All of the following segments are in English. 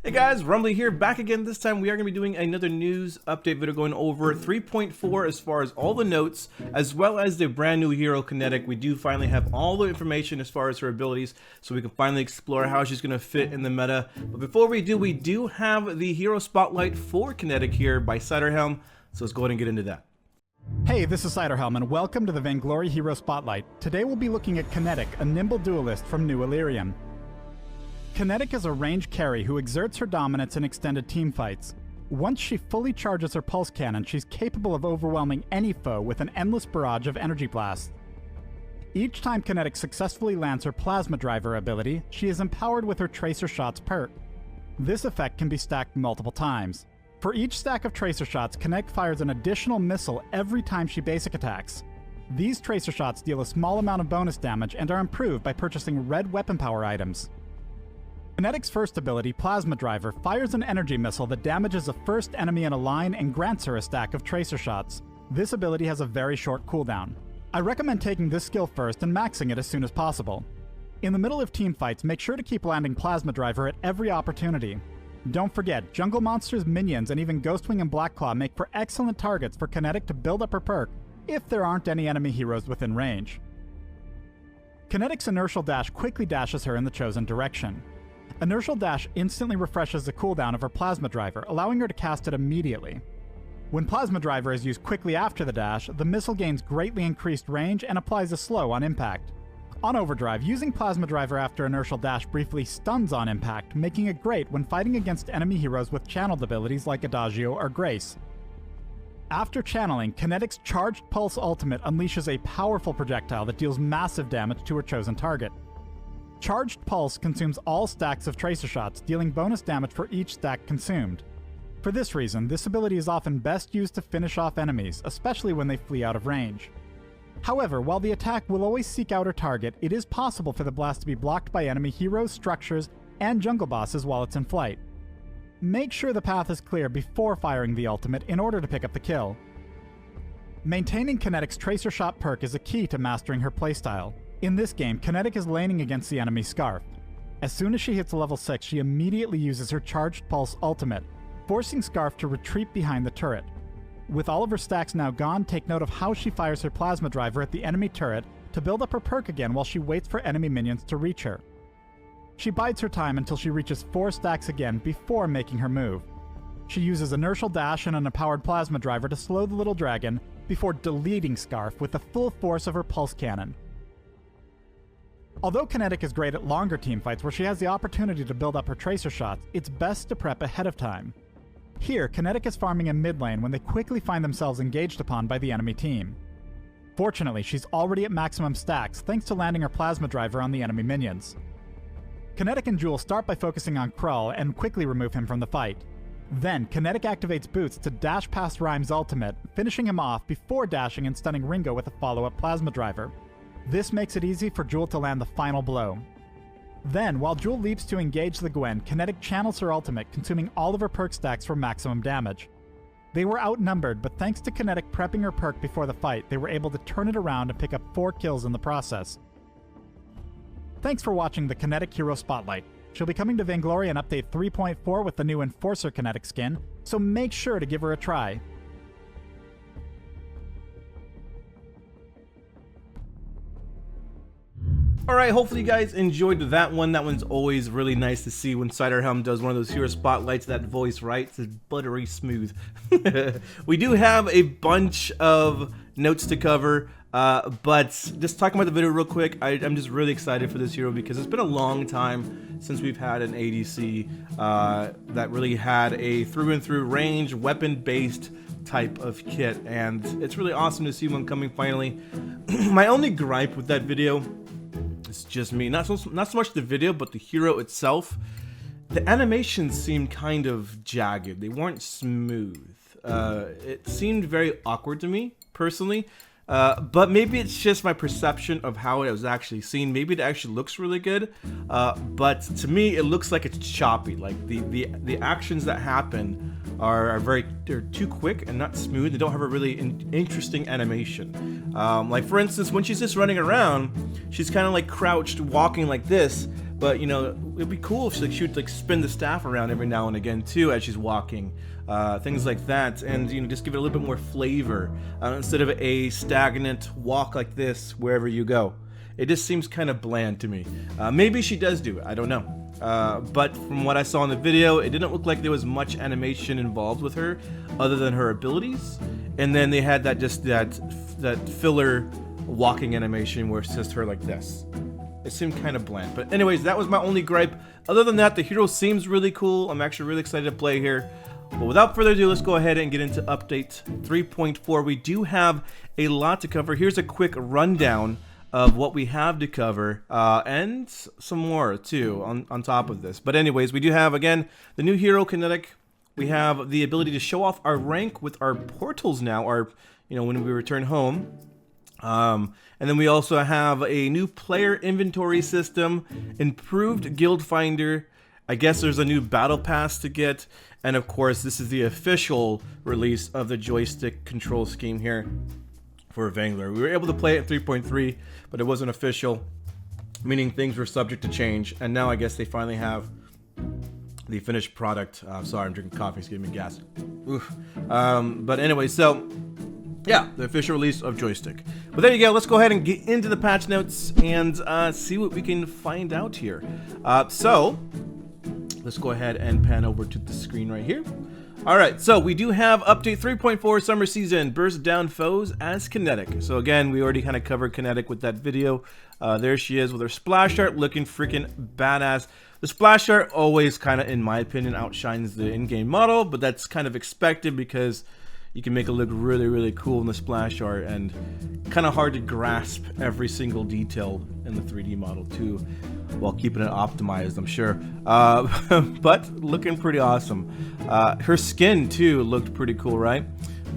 Hey guys, Rumbly here, back again. This time we are going to be doing another news update video going over 3.4 as far as all the notes, as well as the brand new hero Kinetic. We do finally have all the information as far as her abilities, so we can finally explore how she's going to fit in the meta. But before we do have the hero spotlight for Kinetic here by Ciderhelm, so let's go ahead and get into that. Hey, this is Ciderhelm, and welcome to the Vainglory Hero Spotlight. Today we'll be looking at Kinetic, a nimble duelist from New Illyrium. Kinetic is a range carry who exerts her dominance in extended teamfights. Once she fully charges her pulse cannon, she's capable of overwhelming any foe with an endless barrage of energy blasts. Each time Kinetic successfully lands her plasma driver ability, she is empowered with her Tracer Shots perk. This effect can be stacked multiple times. For each stack of Tracer Shots, Kinetic fires an additional missile every time she basic attacks. These Tracer Shots deal a small amount of bonus damage and are improved by purchasing red weapon power items. Kinetic's first ability, Plasma Driver, fires an energy missile that damages a first enemy in a line and grants her a stack of Tracer Shots. This ability has a very short cooldown. I recommend taking this skill first and maxing it as soon as possible. In the middle of teamfights, make sure to keep landing Plasma Driver at every opportunity. Don't forget, jungle monsters, minions, and even Ghostwing and Blackclaw make for excellent targets for Kinetic to build up her perk if there aren't any enemy heroes within range. Kinetic's inertial dash quickly dashes her in the chosen direction. Inertial dash instantly refreshes the cooldown of her Plasma Driver, allowing her to cast it immediately. When Plasma Driver is used quickly after the dash, the missile gains greatly increased range and applies a slow on impact. On overdrive, using Plasma Driver after inertial dash briefly stuns on impact, making it great when fighting against enemy heroes with channeled abilities like Adagio or Grace. After channeling, Kinetic's Charged Pulse ultimate unleashes a powerful projectile that deals massive damage to her chosen target. Charged Pulse consumes all stacks of Tracer Shots, dealing bonus damage for each stack consumed. For this reason, this ability is often best used to finish off enemies, especially when they flee out of range. However, while the attack will always seek out her target, it is possible for the blast to be blocked by enemy heroes, structures, and jungle bosses while it's in flight. Make sure the path is clear before firing the ultimate in order to pick up the kill. Maintaining Kinetic's Tracer Shot perk is a key to mastering her playstyle. In this game, Kinetic is laning against the enemy Scarf. As soon as she hits level 6, she immediately uses her Charged Pulse ultimate, forcing Scarf to retreat behind the turret. With all of her stacks now gone, take note of how she fires her Plasma Driver at the enemy turret to build up her perk again while she waits for enemy minions to reach her. She bides her time until she reaches 4 stacks again before making her move. She uses inertial dash and an empowered Plasma Driver to slow the little dragon before deleting Scarf with the full force of her pulse cannon. Although Kinetic is great at longer teamfights where she has the opportunity to build up her Tracer Shots, it's best to prep ahead of time. Here, Kinetic is farming in mid lane when they quickly find themselves engaged upon by the enemy team. Fortunately, she's already at maximum stacks thanks to landing her Plasma Driver on the enemy minions. Kinetic and Jewel start by focusing on Krull and quickly remove him from the fight. Then, Kinetic activates Boots to dash past Rhyme's ultimate, finishing him off before dashing and stunning Ringo with a follow-up Plasma Driver. This makes it easy for Jewel to land the final blow. Then, while Jewel leaps to engage the Gwen, Kinetic channels her ultimate, consuming all of her perk stacks for maximum damage. They were outnumbered, but thanks to Kinetic prepping her perk before the fight, they were able to turn it around and pick up 4 kills in the process. Thanks for watching the Kinetic Hero Spotlight. She'll be coming to Vainglory in Update 3.4 with the new Enforcer Kinetic skin, so make sure to give her a try. Alright, hopefully you guys enjoyed that one. That one's always really nice to see when Ciderhelm does one of those hero spotlights. That voice, right? It's buttery smooth. We do have a bunch of notes to cover, but just talking about the video real quick, I'm just really excited for this hero because it's been a long time since we've had an ADC that really had a through-and-through range, weapon-based type of kit, and it's really awesome to see one coming finally. My only gripe with that video, it's just me, not so much the video, but the hero itself. The animations seemed kind of jagged. They weren't smooth. It seemed very awkward to me, personally. But maybe it's just my perception of how it was actually seen. Maybe it actually looks really good. But to me, it looks like it's choppy. Like the actions that happen are they're too quick and not smooth. They don't have a really interesting animation. Like for instance, when she's just running around, she's kind of like crouched, walking like this. but you know, it'd be cool if she would like spin the staff around every now and again too as she's walking, things like that, and you know, just give it a little bit more flavor instead of a stagnant walk like this wherever you go. It just seems kind of bland to me. Maybe she does do it, I don't know. But from what I saw in the video, it didn't look like there was much animation involved with her other than her abilities. And then they had that filler walking animation where it's just her like this. It seemed kind of bland. But anyways, that was my only gripe. Other than that, the hero seems really cool. I'm actually really excited to play here. But without further ado, let's go ahead and get into update 3.4. We do have a lot to cover. Here's a quick rundown of what we have to cover, and some more too on top of this. But anyways, we do have, again, the new hero Kinetic. We have the ability to show off our rank with our portals now, you know, when we return home. And then we also have a new player inventory system, improved guild finder. I guess there's a new battle pass to get, and of course this is the official release of the joystick control scheme here for Vainglory. We were able to play it at 3.3, but it wasn't official, meaning things were subject to change, and now I guess they finally have the finished product. Sorry, I'm drinking coffee, it's giving me gas. Oof. But anyway, so yeah, the official release of Joystick. But there you go, let's go ahead and get into the patch notes and see what we can find out here. So let's go ahead and pan over to the screen right here. Alright, so we do have update 3.4 summer season, burst down foes as Kinetic. So again, we already kind of covered Kinetic with that video. There she is with her splash art looking freaking badass. The splash art always kind of, in my opinion, outshines the in-game model, but that's kind of expected because you can make it look really, really cool in the splash art, and kind of hard to grasp every single detail in the 3D model too, while keeping it optimized, I'm sure. But looking pretty awesome. Her skin too looked pretty cool, right?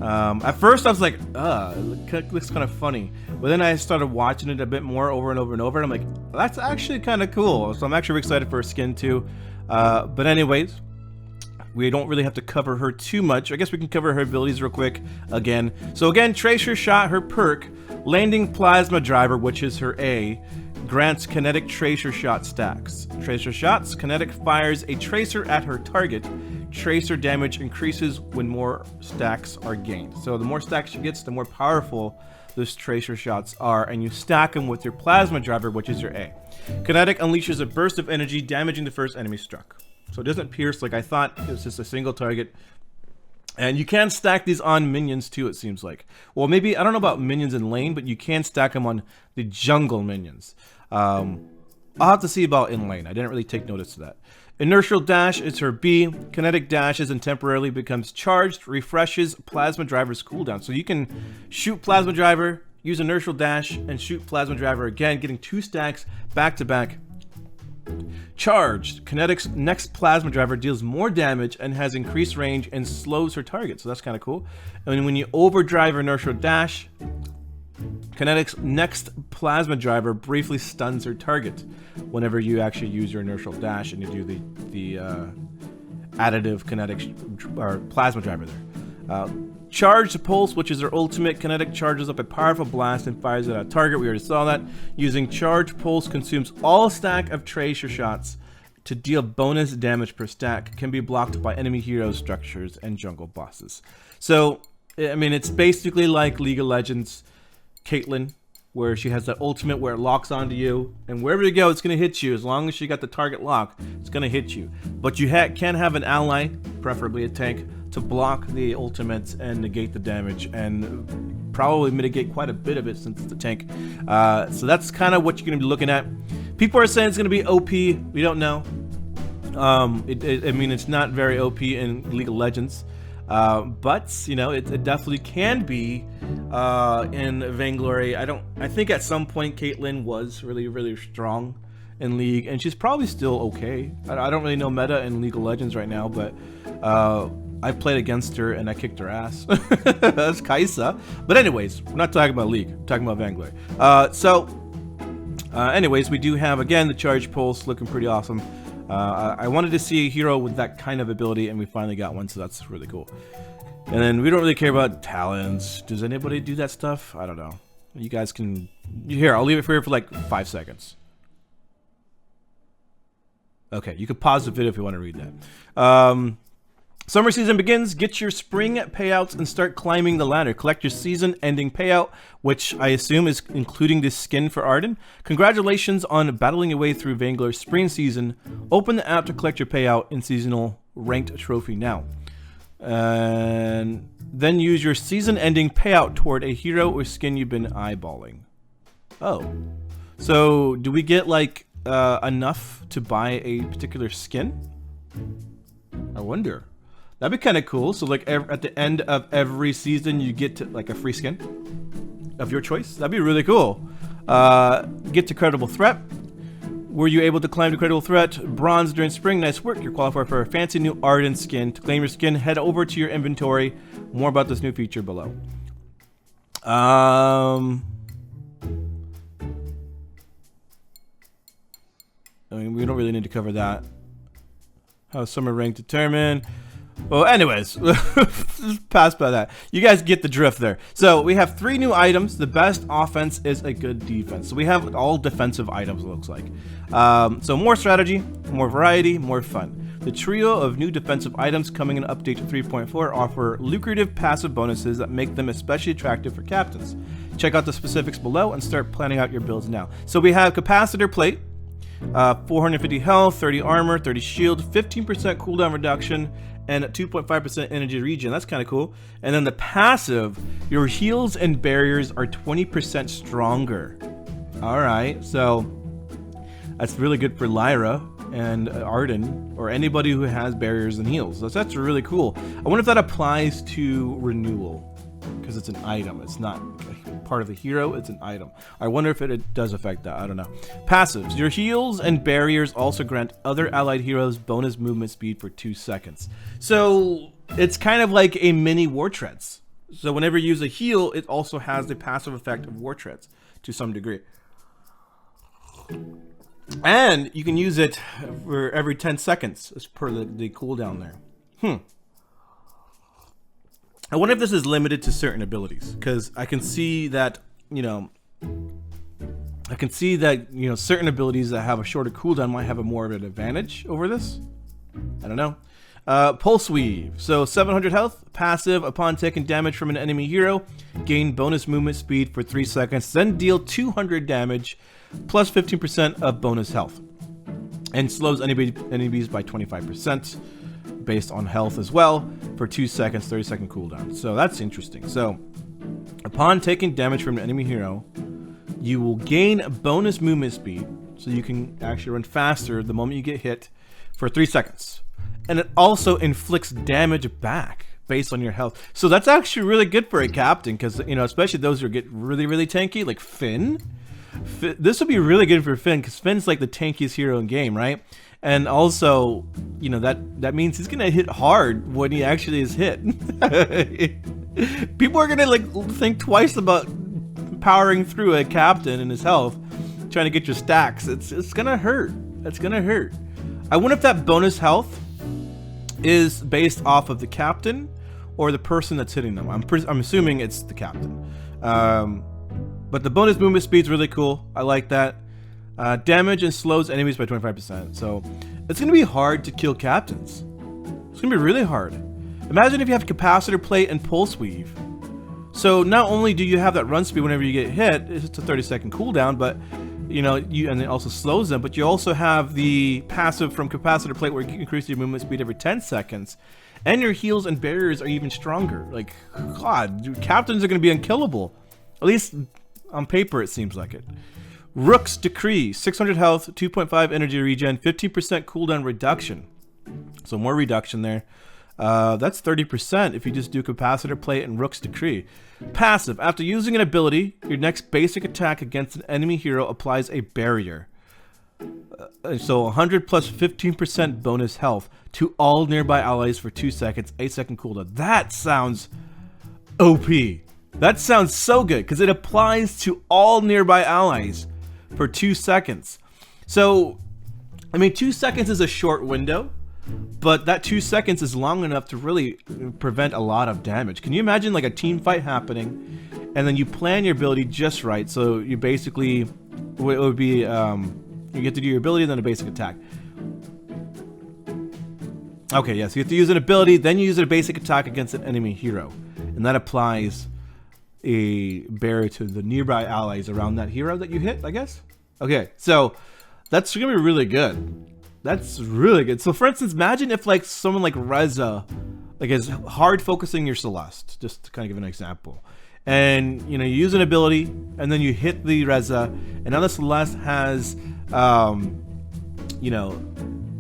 At first I was like, it looks kind of funny, but then I started watching it a bit more over and over and over, and I'm like, that's actually kind of cool. So I'm actually excited for her skin too. But anyways, we don't really have to cover her too much. I guess we can cover her abilities real quick again. So again, Tracer Shot, her perk, Landing Plasma Driver, which is her A, grants Kinetic Tracer Shot stacks. Tracer Shots, Kinetic fires a tracer at her target. Tracer damage increases when more stacks are gained. So the more stacks she gets, the more powerful those Tracer Shots are, and you stack them with your Plasma Driver, which is your A. Kinetic unleashes a burst of energy, damaging the first enemy struck. So it doesn't pierce like I thought, it was just a single target. And you can stack these on minions too, it seems like. Well, maybe, I don't know about minions in lane, but you can stack them on the jungle minions. I'll have to see about in lane. I didn't really take notice of that. Inertial Dash is her B. Kinetic dashes and temporarily becomes charged, refreshes Plasma Driver's cooldown. So you can shoot Plasma Driver, use Inertial Dash, and shoot Plasma Driver again, getting 2 stacks back to back. Charged. Kinetic's next Plasma Driver deals more damage and has increased range and slows her target, so that's kind of cool. And when you overdrive Inertial Dash, Kinetic's next Plasma Driver briefly stuns her target whenever you actually use your Inertial Dash and you do the additive Kinetic or Plasma Driver there. Charged Pulse, which is her ultimate. Kinetic charges up a powerful blast and fires it at a target. We already saw that. Using Charge Pulse consumes all stack of Tracer Shots to deal bonus damage per stack. Can be blocked by enemy heroes, structures, and jungle bosses. So, I mean, it's basically like League of Legends Caitlyn, where she has that ultimate where it locks onto you, and wherever you go, it's going to hit you. As long as you got the target lock, it's going to hit you. But you can have an ally, preferably a tank, to block the ultimates and negate the damage, and probably mitigate quite a bit of it since it's a tank. So that's kind of what you're going to be looking at. People are saying it's going to be OP. We don't know. I mean, it's not very OP in League of Legends. But you know, it definitely can be in Vainglory. I think at some point Caitlyn was really strong in League, and she's probably still okay. I don't really know meta in League of Legends right now, but I've played against her and I kicked her ass. That's Kaisa. But anyways, we're not talking about League, we're talking about Vainglory. Anyways, we do have again the Charge Pulse looking pretty awesome. I wanted to see a hero with that kind of ability, and we finally got one, so that's really cool. And then we don't really care about talents. Does anybody do that stuff? I don't know. You guys can... Here, I'll leave it for here for like 5 seconds. Okay, you can pause the video if you want to read that. Summer season begins. Get your spring payouts and start climbing the ladder. Collect your season-ending payout, which I assume is including this skin for Arden. Congratulations on battling your way through Vainglory's spring season. Open the app to collect your payout in seasonal ranked trophy now. And then use your season-ending payout toward a hero or skin you've been eyeballing. Oh. So, do we get, like, enough to buy a particular skin? I wonder. That'd be kind of cool. So like at the end of every season, you get to like a free skin of your choice. That'd be really cool. Get to credible threat. Were you able to climb to credible threat? Bronze during spring. Nice work. You're qualified for a fancy new Arden skin. To claim your skin, head over to your inventory. More about this new feature below. I mean, we don't really need to cover that. How summer rank determined. Well, anyways, just pass by that. You guys get the drift there. So we have 3 new items. The best offense is a good defense. So we have all defensive items, it looks like. So more strategy, more variety, more fun. The trio of new defensive items coming in update 3.4 offer lucrative passive bonuses that make them especially attractive for captains. Check out the specifics below and start planning out your builds now. So we have capacitor plate, 450 health, 30 armor, 30 shield, 15% cooldown reduction, and 2.5% energy regen. That's kind of cool. And then the passive, your heals and barriers are 20% stronger. All right, so that's really good for Lyra and Arden, or anybody who has barriers and heals. That's really cool. I wonder if that applies to renewal, because it's an item. It's not part of the hero, it's an item. I wonder if it does affect that. I don't know. Passives. Your heals and barriers also grant other allied heroes bonus movement speed for 2 seconds. So it's kind of like a mini war treads. So whenever you use a heal, it also has the passive effect of war treads to some degree. And you can use it for every 10 seconds as per the cooldown there. I wonder if this is limited to certain abilities, because I can see that, certain abilities that have a shorter cooldown might have more of an advantage over this. I don't know. Pulse Weave. So 700 health, passive upon taking damage from an enemy hero, gain bonus movement speed for 3 seconds, then deal 200 damage plus 15% of bonus health, and slows enemies by 25%. Based on health as well for 2 seconds, 30-second cooldown. So that's interesting. So upon taking damage from an enemy hero, you will gain bonus movement speed, so you can actually run faster the moment you get hit for 3 seconds. And it also inflicts damage back based on your health. So that's actually really good for a captain, because especially those who get really, really tanky, like Finn. This would be really good for Finn, because Finn's like the tankiest hero in game, right? And also, that means he's gonna hit hard when he actually is hit. People are gonna think twice about powering through a captain and his health, trying to get your stacks. It's gonna hurt. It's gonna hurt. I wonder if that bonus health is based off of the captain or the person that's hitting them. I'm assuming it's the captain. But the bonus movement speed is really cool. I like that. Damage and slows enemies by 25%. So it's going to be hard to kill captains. It's going to be really hard. Imagine if you have capacitor plate and pulse weave. So not only do you have that run speed whenever you get hit, it's a 30-second cooldown, but and it also slows them, but you also have the passive from capacitor plate where you can increase your movement speed every 10 seconds. And your heals and barriers are even stronger. Like, God, captains are going to be unkillable. At least on paper, it seems like it. Crooks Decree, 600 health, 2.5 energy regen, 15% cooldown reduction. So more reduction there. That's 30% if you just do capacitor plate and Crooks Decree. Passive. After using an ability, your next basic attack against an enemy hero applies a barrier. So 100 plus 15% bonus health to all nearby allies for 2 seconds, 8-second cooldown. That sounds OP. That sounds so good because it applies to all nearby allies for 2 seconds. So, 2 seconds is a short window, but that 2 seconds is long enough to really prevent a lot of damage. Can you imagine like a team fight happening, and then you plan your ability just right? So you basically, it would be, you get to do your ability and then a basic attack. Okay, yes, you have to use an ability, then you use a basic attack against an enemy hero. And that applies a barrier to the nearby allies around that hero that you hit, I guess? Okay, so that's gonna be really good. That's really good. So for instance, imagine if like someone like Reza like is hard focusing your Celeste, just to kind of give an example. And you know, you use an ability and then you hit the Reza, and now the Celeste has you know,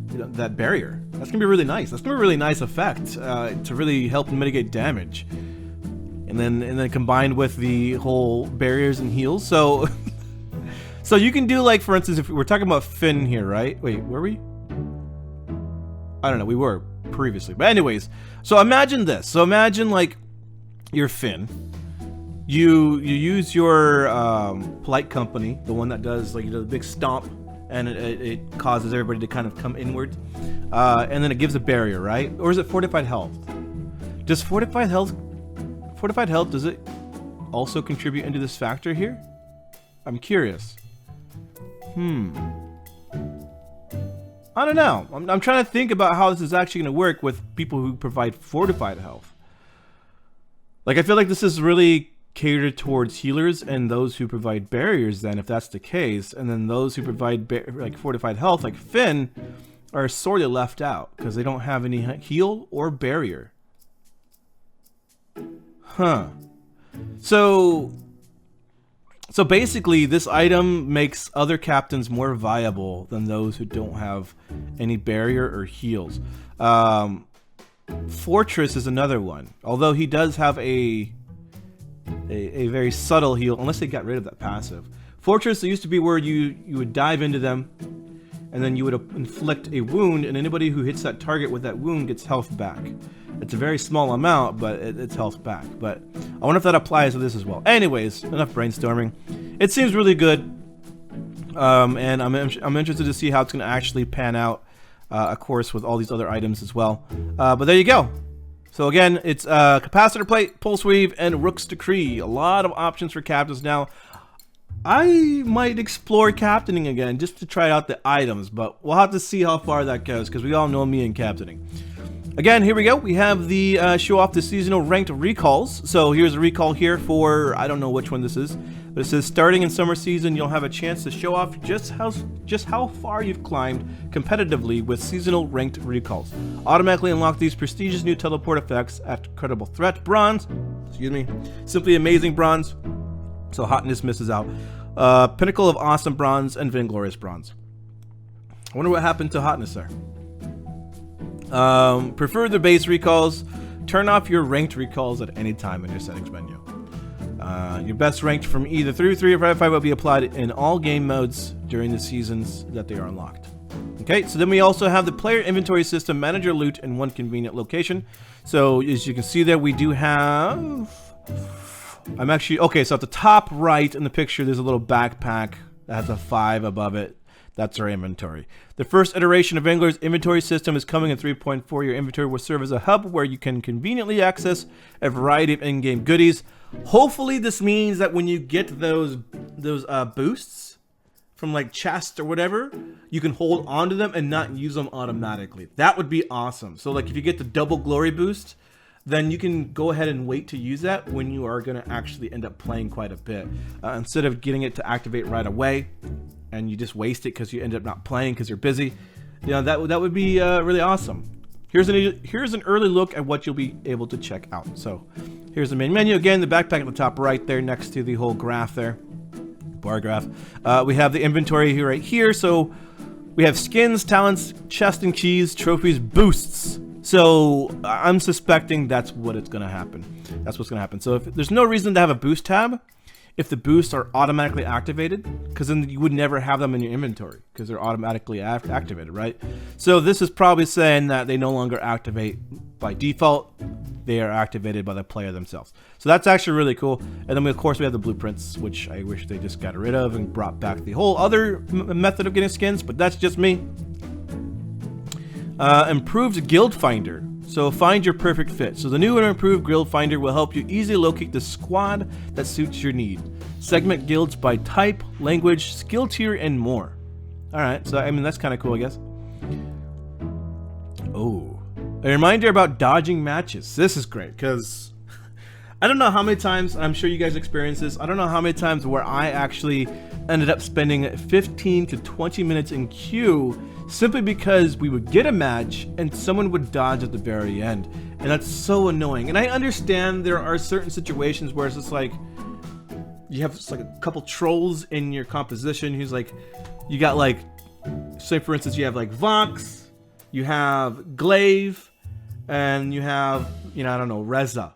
that barrier. That's gonna be really nice. That's gonna be a really nice effect to really help mitigate damage. And then combined with the whole barriers and heals. So so you can do, like, for instance, if we're talking about Finn here, right? Wait, were we? I don't know, we were previously. But anyways, so imagine this. So imagine like you're Finn. You use your polite company, the one that does like the big stomp, and it causes everybody to kind of come inward. And then it gives a barrier, right? Or is it fortified health? Does fortified health, does it also contribute into this factor here? I'm curious. I don't know. I'm trying to think about how this is actually going to work with people who provide fortified health. Like, I feel like this is really catered towards healers and those who provide barriers then, if that's the case. And then those who provide like fortified health, like Finn, are sorely left out because they don't have any heal or barrier. Huh. So basically, this item makes other captains more viable than those who don't have any barrier or heals. Fortress is another one. Although he does have a very subtle heal, unless they got rid of that passive. Fortress used to be where you would dive into them, and then you would inflict a wound, and anybody who hits that target with that wound gets health back. It's a very small amount, but it's health back. But I wonder if that applies to this as well. Anyways, enough brainstorming. It seems really good, and I'm interested to see how it's going to actually pan out, of course, with all these other items as well. But there you go. So again, it's Capacitor Plate, Pulse Weave, and Crooks Decree. A lot of options for captains now. I might explore captaining again just to try out the items, but we'll have to see how far that goes because we all know me and captaining. Again, here we go. We have the show off the seasonal ranked recalls. So here's a recall here for, I don't know which one this is, but it says starting in summer season, you'll have a chance to show off just how far you've climbed competitively with seasonal ranked recalls. Automatically unlock these prestigious new teleport effects at Credible Threat Bronze. Excuse me. Simply Amazing Bronze. So Hotness misses out. Pinnacle of Awesome Bronze and Vainglorious Bronze. I wonder what happened to Hotness there. Prefer the base recalls. Turn off your ranked recalls at any time in your settings menu. Your best ranked from either 3, 3, or 5, 5 will be applied in all game modes during the seasons that they are unlocked. Okay, so then we also have the player inventory system, manager loot in one convenient location. So as you can see there, we do have... I'm actually... Okay, so at the top right in the picture, there's a little backpack that has a 5 above it. That's our inventory. The first iteration of Vainglory's inventory system is coming in 3.4. Your inventory will serve as a hub where you can conveniently access a variety of in-game goodies. Hopefully this means that when you get those boosts from like chests or whatever, you can hold onto them and not use them automatically. That would be awesome. So like if you get the double glory boost, then you can go ahead and wait to use that when you are going to actually end up playing quite a bit. Instead of getting it to activate right away, and you just waste it because you end up not playing because you're busy. You know, that would be really awesome. Here's an early look at what you'll be able to check out. So here's the main menu. Again, the backpack at the top right there next to the whole graph there. Bar graph. We have the inventory here right here. So we have skins, talents, chest and keys, trophies, boosts. So I'm suspecting that's what it's going to happen. That's what's going to happen. So if there's no reason to have a boost tab, if the boosts are automatically activated, because then you would never have them in your inventory because they're automatically activated, right? So this is probably saying that they no longer activate by default. They are activated by the player themselves. So that's actually really cool. And then of course we have the blueprints, which I wish they just got rid of and brought back the whole other method of getting skins, but that's just me. Improved Guild Finder. So find your perfect fit. So the new and improved Guild Finder will help you easily locate the squad that suits your need. Segment guilds by type, language, skill tier, and more. Alright, so I mean that's kind of cool, I guess. Oh, A reminder about dodging matches. This is great because I don't know how many times, I'm sure you guys experience this, I don't know how many times where I actually ended up spending 15 to 20 minutes in queue simply because we would get a match and someone would dodge at the very end. And that's so annoying. And I understand there are certain situations where it's just like, you have just like a couple trolls in your composition who's like, you got like, say for instance, you have like Vox, you have Glaive, and you have, you know, I don't know, Reza.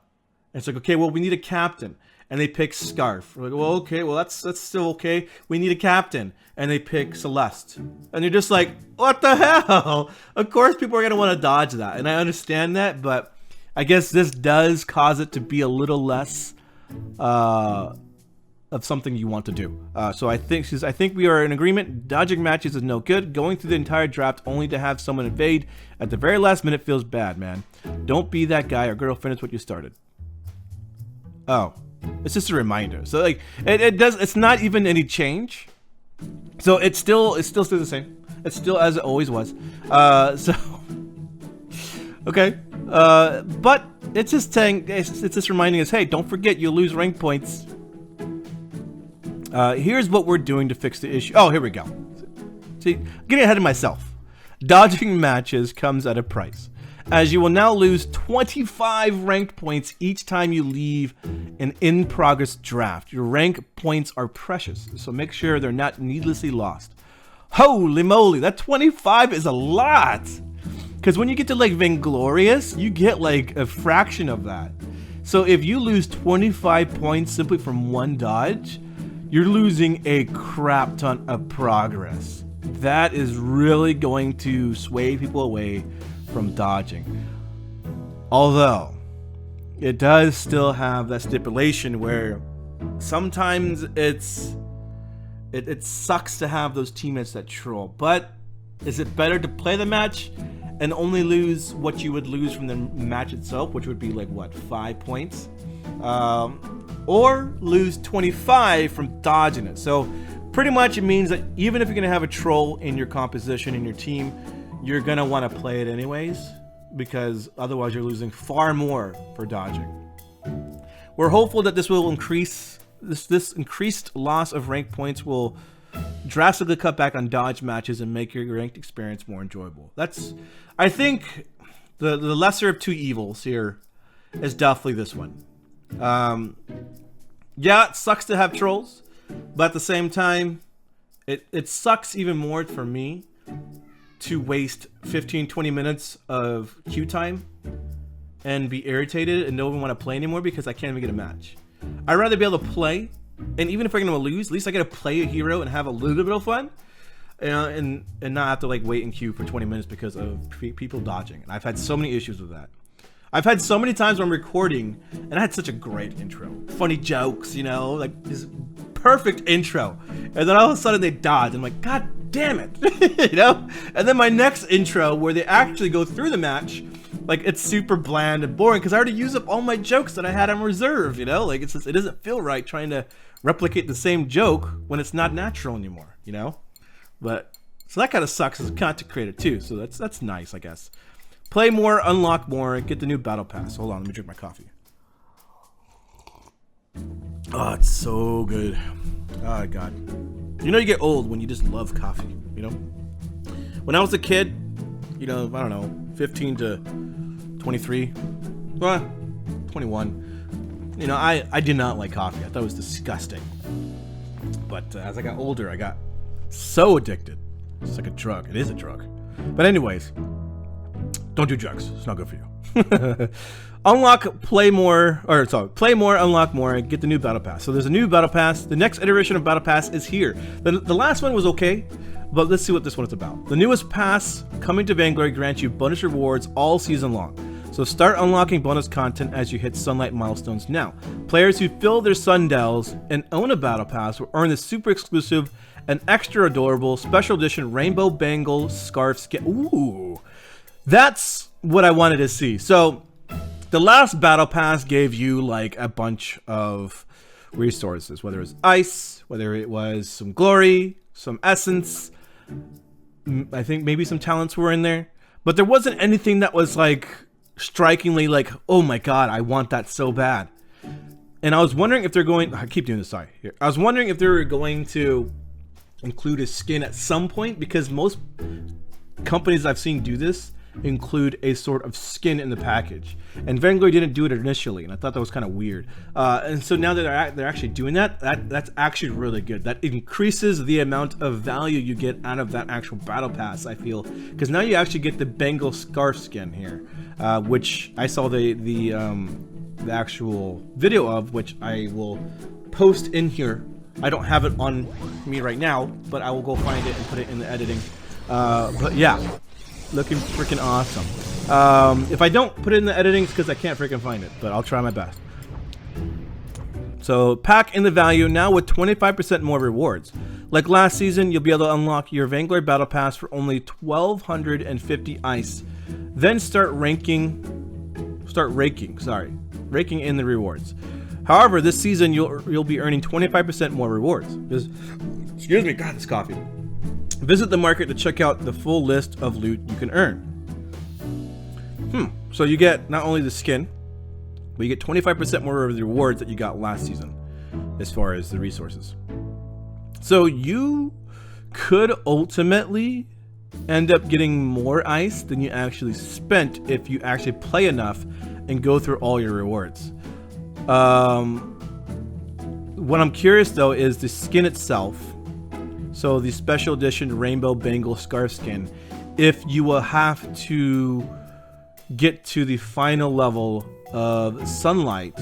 And it's like, okay, well, we need a captain. And they pick Scarf. We're like, well, okay, well, that's still okay. We need a captain. And they pick Celeste. And you're just like, what the hell? Of course people are going to want to dodge that. And I understand that, but I guess this does cause it to be a little less of something you want to do. So I think we are in agreement. Dodging matches is no good. Going through the entire draft only to have someone invade at the very last minute feels bad, man. Don't be that guy or girl. Finish what you started. Oh, it's just a reminder. So like it's not even any change. So it still stays the same. It's still as it always was. So okay. But it's just saying, it's just reminding us, hey, don't forget you'll lose rank points. Here's what we're doing to fix the issue. Oh, here we go. See, getting ahead of myself. Dodging matches comes at a price, as you will now lose 25 ranked points each time you leave an in-progress draft. Your rank points are precious, so make sure they're not needlessly lost. Holy moly, that 25 is a lot! Because when you get to like Vainglorious, you get like a fraction of that. So if you lose 25 points simply from one dodge, you're losing a crap ton of progress. That is really going to sway people away from dodging. Although it does still have that stipulation where sometimes it sucks to have those teammates that troll. But is it better to play the match and only lose what you would lose from the match itself, which would be like what, 5 points, or lose 25 from dodging it? So pretty much it means that even if you're gonna have a troll in your composition in your team, you're gonna want to play it anyways, because otherwise you're losing far more for dodging. We're hopeful that this will increase this increased loss of rank points will drastically cut back on dodge matches and make your ranked experience more enjoyable. That's, I think, the lesser of two evils here is definitely this one. Yeah, it sucks to have trolls, but at the same time, it sucks even more for me to waste 15-20 minutes of queue time and be irritated and don't even want to play anymore because I can't even get a match. I'd rather be able to play, and even if I'm gonna lose, at least I gotta play a hero and have a little bit of fun, and not have to like wait in queue for 20 minutes because of people dodging. And I've had so many issues with that. I've had so many times when I'm recording and I had such a great intro, funny jokes, you know, like this perfect intro, and then all of a sudden they dodge. I'm like, God damn it, you know. And then my next intro where they actually go through the match, like it's super bland and boring because I already used up all my jokes that I had on reserve, you know. Like it's just, it doesn't feel right trying to replicate the same joke when it's not natural anymore, you know. But so that kind of sucks as a content creator too. So that's nice, I guess. Play more, unlock more, get the new battle pass. Hold on, let me drink my coffee. Oh, it's so good. Oh god. You know you get old when you just love coffee, you know? When I was a kid, you know, I don't know, 15 to 23, 21, you know, I did not like coffee. I thought it was disgusting. But as I got older, I got so addicted. It's like a drug. It is a drug. But anyways, don't do drugs. It's not good for you. Unlock, play more, play more, unlock more, and get the new battle pass. So there's a new battle pass. The next iteration of battle pass is here. The last one was okay, but let's see what this one is about. The newest pass coming to Vainglory grants you bonus rewards all season long. So start unlocking bonus content as you hit sunlight milestones now. Players who fill their sundials and own a battle pass will earn the super exclusive and extra adorable special edition rainbow bangle scarf skin. Ooh, that's what I wanted to see. So the last battle pass gave you like a bunch of resources, whether it was ice, whether it was some glory, some essence. I think maybe some talents were in there. But there wasn't anything that was like strikingly like, oh my god, I want that so bad. And I was wondering if they're going, I keep doing this, sorry. Here. I was wondering if they were going to include a skin at some point, because most companies I've seen do this include a sort of skin in the package, and Vainglory didn't do it initially, and I thought that was kind of weird. And so now that they're actually doing that's actually really good. That increases the amount of value you get out of that actual battle pass, I feel, because now you actually get the Bengal scarf skin here, which I saw the actual video of, which I will post in here. I don't have it on me right now, but I will go find it and put it in the editing. But yeah, looking freaking awesome. If I don't put it in the editing, it's because I can't freaking find it, but I'll try my best. So pack in the value now with 25% more rewards. Like last season, you'll be able to unlock your Vainglory Battle Pass for only 1,250 ice. Then start raking in the rewards. However, this season you'll be earning 25% more rewards. Excuse me, God, this coffee. Visit the market to check out the full list of loot you can earn. So you get not only the skin, but you get 25% more of the rewards that you got last season, as far as the resources. So you could ultimately end up getting more ice than you actually spent if you actually play enough and go through all your rewards. What I'm curious though is the skin itself. So the special edition Rainbow Bengal Scarf skin, if you will have to get to the final level of sunlight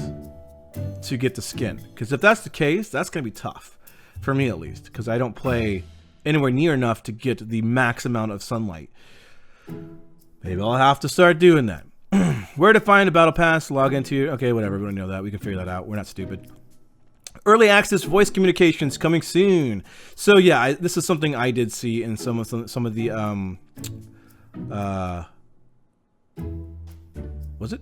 to get the skin. Because if that's the case, that's going to be tough. For me at least. Because I don't play anywhere near enough to get the max amount of sunlight. Maybe I'll have to start doing that. Where to find a battle pass, log into, okay, whatever, we don't know that, we can figure that out, we're not stupid. Early access voice communications coming soon. So yeah, this is something I did see in some of the was it?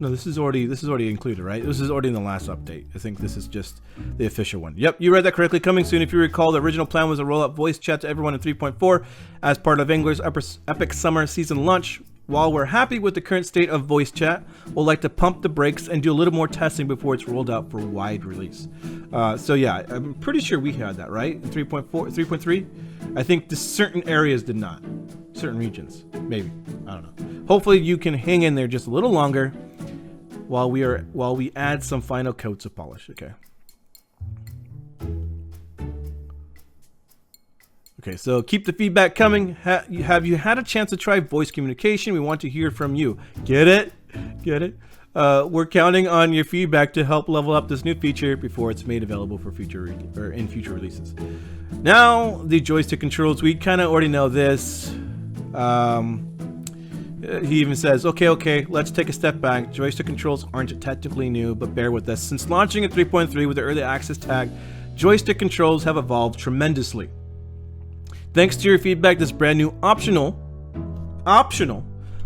No, this is already included, right? This is already in the last update. I think this is just the official one. Yep, you read that correctly. Coming soon. If you recall, the original plan was to roll out voice chat to everyone in 3.4 as part of Vainglory's Epic Summer Season launch. While we're happy with the current state of voice chat, we'll like to pump the brakes and do a little more testing before it's rolled out for wide release. So yeah, I'm pretty sure we had that, right? In 3.4, 3.3? I think the certain areas did not. Certain regions, maybe. I don't know. Hopefully you can hang in there just a little longer while we add some final coats of polish. Okay. Okay, so keep the feedback coming. Have you had a chance to try voice communication? We want to hear from you. Get it? Get it? We're counting on your feedback to help level up this new feature before it's made available for future releases. Now, the joystick controls. We kind of already know this. He even says, okay, let's take a step back. Joystick controls aren't technically new, but bear with us. Since launching at 3.3 with the early access tag, joystick controls have evolved tremendously. Thanks to your feedback, this brand new optional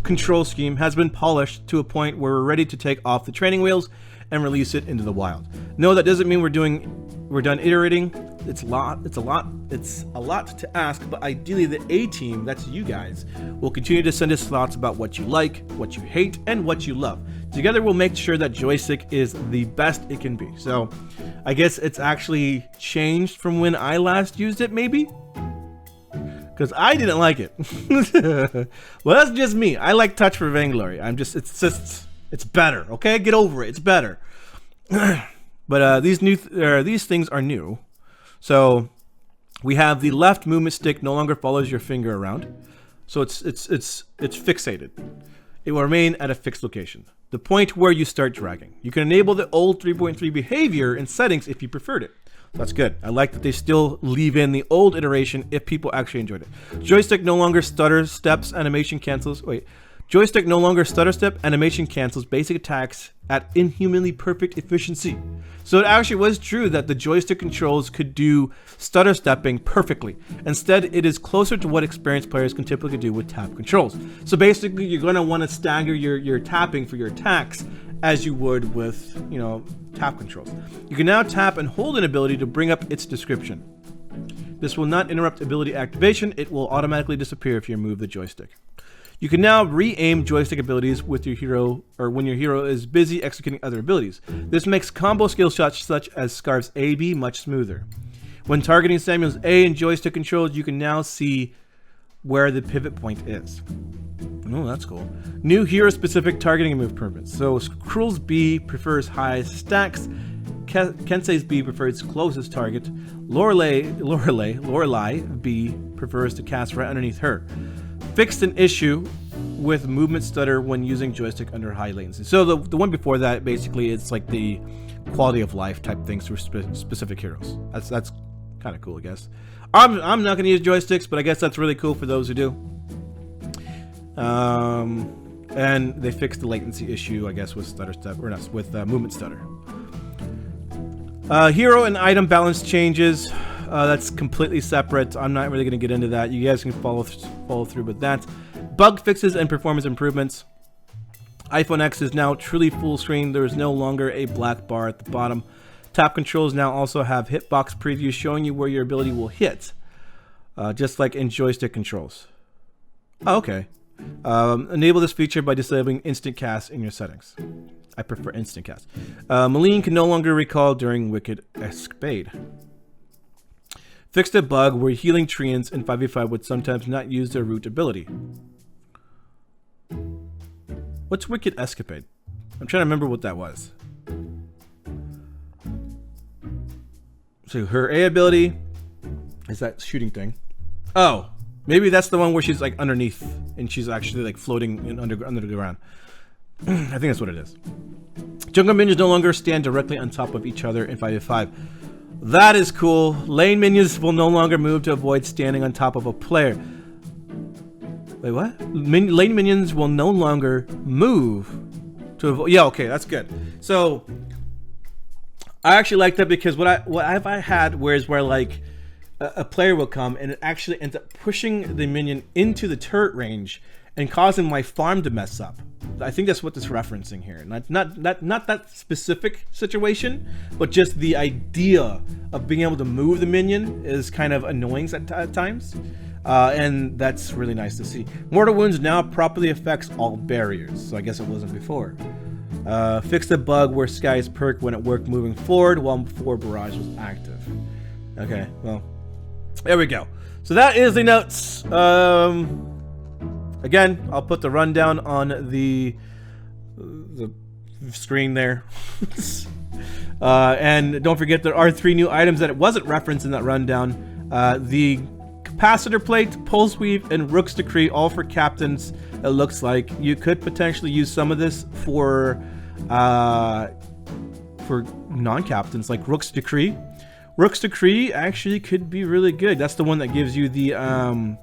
control scheme has been polished to a point where we're ready to take off the training wheels and release it into the wild. No, that doesn't mean we're done iterating. It's a lot to ask, but ideally the A-team, that's you guys, will continue to send us thoughts about what you like, what you hate, and what you love. Together we'll make sure that Joystick is the best it can be. So I guess it's actually changed from when I last used it, maybe? Because I didn't like it. Well, that's just me. I like touch for Vainglory. It's better. Okay, get over it. It's better. But these things are new. So we have the left movement stick no longer follows your finger around. So it's fixated. It will remain at a fixed location. The point where you start dragging. You can enable the old 3.3 behavior in settings if you preferred it. That's good. I like that they still leave in the old iteration if people actually enjoyed it. Joystick no longer stutter steps, animation cancels. Joystick no longer stutter step, animation cancels basic attacks at inhumanly perfect efficiency. So it actually was true that the joystick controls could do stutter stepping perfectly. Instead, it is closer to what experienced players can typically do with tap controls. So basically, you're going to want to stagger your tapping for your attacks as you would with, tap controls. You can now tap and hold an ability to bring up its description. This will not interrupt ability activation. It will automatically disappear if you remove the joystick. You can now re-aim joystick abilities with your hero, or when your hero is busy executing other abilities. This makes combo skill shots such as Scarf's A/B much smoother. When targeting Samuel's A in joystick controls, you can now see where the pivot point is. Oh, that's cool. New hero-specific targeting improvements. So Cruel's B prefers highest stacks. Kensei's B prefers closest target. Lorelei B prefers to cast right underneath her. Fixed an issue with movement stutter when using joystick under high latency. So the one before that, basically, it's like the quality of life type things for specific heroes. That's kind of cool, I guess. I'm not going to use joysticks, but I guess that's really cool for those who do. And they fixed the latency issue, I guess, with stutter step, or not, with movement stutter. Hero and item balance changes. That's completely separate. I'm not really going to get into that. You guys can follow through with that. Bug fixes and performance improvements. iPhone X is now truly full screen. There is no longer a black bar at the bottom. Tap controls now also have hitbox preview showing you where your ability will hit, just like in joystick controls. Oh, okay. Enable this feature by disabling instant cast in your settings. I prefer instant cast. Maline can no longer recall during Wicked Escapade. Fixed a bug where healing treants in 5v5 would sometimes not use their root ability. What's Wicked Escapade? I'm trying to remember what that was. So her A ability is that shooting thing. Oh, maybe that's the one where she's like underneath and she's actually like floating under the ground. I think that's what it is. Jungle minions no longer stand directly on top of each other in 5v5. That is cool. Lane minions will no longer move to avoid standing on top of a player. Wait, what? Lane minions will no longer move to avoid. Yeah, okay, that's good. So I actually like that because what have I had where like a player will come and it actually ends up pushing the minion into the turret range and causing my farm to mess up. I think that's what this is referencing here. Not that specific situation, but just the idea of being able to move the minion is kind of annoying at times. And that's really nice to see. Mortal Wounds now properly affects all barriers, so I guess it wasn't before. Fixed a bug where Sky's perk when it worked moving forward while before Barrage was active. Okay, well, there we go. So that is the notes. Again, I'll put the rundown on the screen there. And don't forget there are 3 new items that it wasn't referenced in that rundown. The capacitor plate, pulse weave, and Rook's Decree, all for captains. It looks like you could potentially use some of this for non-captains, like Rook's Decree. Rook's Decree actually could be really good. That's the one that gives you the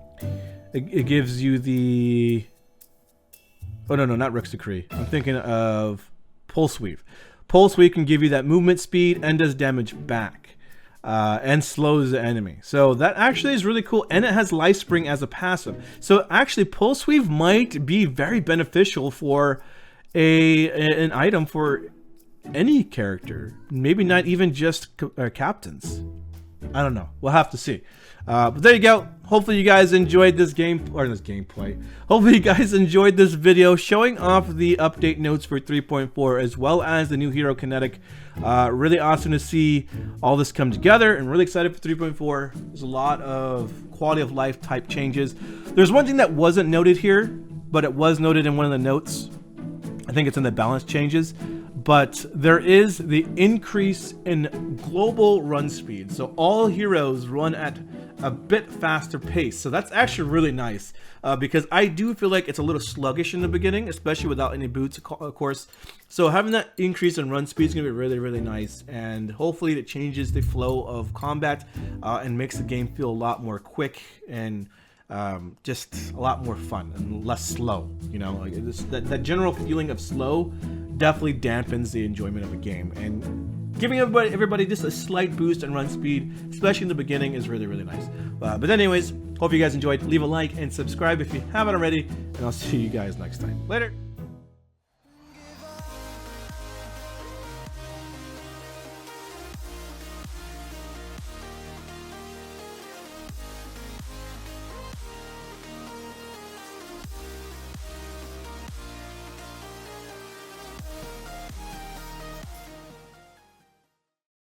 it gives you the, oh no, not Rook's Decree. I'm thinking of Pulse Weave. Pulse Weave can give you that movement speed and does damage back. And slows the enemy. So that actually is really cool, and it has Life Spring as a passive. So actually Pulse Weave might be very beneficial for an item for any character. Maybe not even just captains. I don't know. We'll have to see. But there you go. Hopefully you guys enjoyed this gameplay. Hopefully you guys enjoyed this video showing off the update notes for 3.4 as well as the new hero Kinetic. Really awesome to see all this come together, and really excited for 3.4. There's a lot of quality of life type changes. There's one thing that wasn't noted here, but it was noted in one of the notes. I think it's in the balance changes. But there is the increase in global run speed. So all heroes run at a bit faster pace. So that's actually really nice because I do feel like it's a little sluggish in the beginning, especially without any boots, of course. So having that increase in run speed is going to be really, really nice. And hopefully it changes the flow of combat and makes the game feel a lot more quick and just a lot more fun and less slow. You know, like that general feeling of slow definitely dampens the enjoyment of a game, and giving everybody just a slight boost in run speed, especially in the beginning, is really, really nice. But anyways, hope you guys enjoyed. Leave a like and subscribe if you haven't already, and I'll see you guys next time. Later.